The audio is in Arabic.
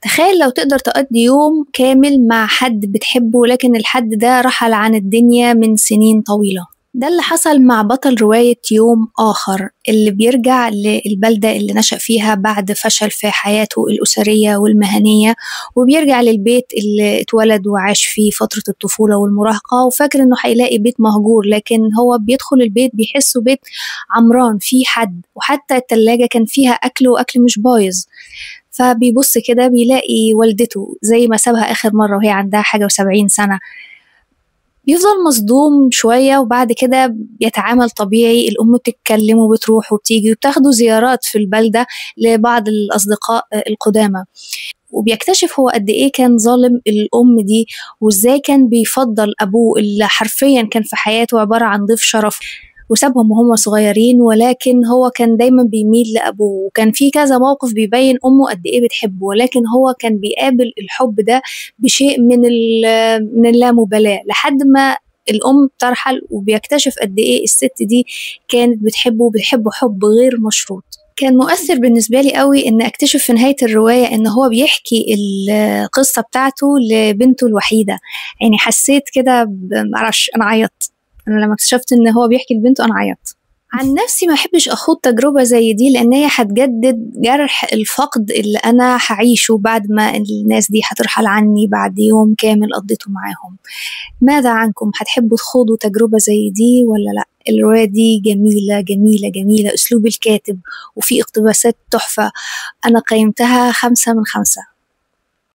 تخيل لو تقدر تقضي يوم كامل مع حد بتحبه لكن الحد ده رحل عن الدنيا من سنين طويلة. ده اللي حصل مع بطل رواية يوم آخر اللي بيرجع للبلدة اللي نشأ فيها بعد فشل في حياته الأسرية والمهنية، وبيرجع للبيت اللي اتولد وعاش فيه فترة الطفولة والمراهقة وفاكر إنه هيلاقي بيت مهجور، لكن هو بيدخل البيت بيحسه بيت عمران فيه حد، وحتى التلاجة كان فيها أكل وأكل مش بايظ. فبيبص كده بيلاقي والدته زي ما سابها آخر مرة وهي عندها حاجة و70 سنة. بيفضل مصدوم شوية وبعد كده بيتعامل طبيعي، الأم بتتكلم وبتروح وبتيجي وبتاخده زيارات في البلدة لبعض الأصدقاء القدامى، وبيكتشف هو قد إيه كان ظالم الأم دي، وإزاي كان بيفضل أبوه اللي حرفيا كان في حياته عبارة عن ضيف شرف وسابهم وهم صغيرين، ولكن هو كان دايما بيميل لأبوه. وكان في كذا موقف بيبين أمه قد إيه بتحبه، ولكن هو كان بيقابل الحب ده بشيء من اللامبالاة لحد ما الأم ترحل، وبيكتشف قد إيه الست دي كانت بتحبه حب غير مشروط. كان مؤثر بالنسبة لي قوي إن أكتشف في نهاية الرواية إن هو بيحكي القصة بتاعته لبنته الوحيدة. يعني حسيت كده معرفش، أنا عيطت. أنا لما اكتشفت إن هو بيحكي لبنته أنا عيطت. عن نفسي ما أحبش أخوض تجربة زي دي، لأن هي هتجدد جرح الفقد اللي أنا هعيشه بعد ما الناس دي هترحل عني بعد يوم كامل قضيته معاهم. ماذا عنكم؟ هتحبوا تخوضوا تجربة زي دي ولا لأ؟ الرواية دي جميلة جميلة جميلة، أسلوب الكاتب وفي اقتباسات تحفة. أنا قيمتها 5 من 5.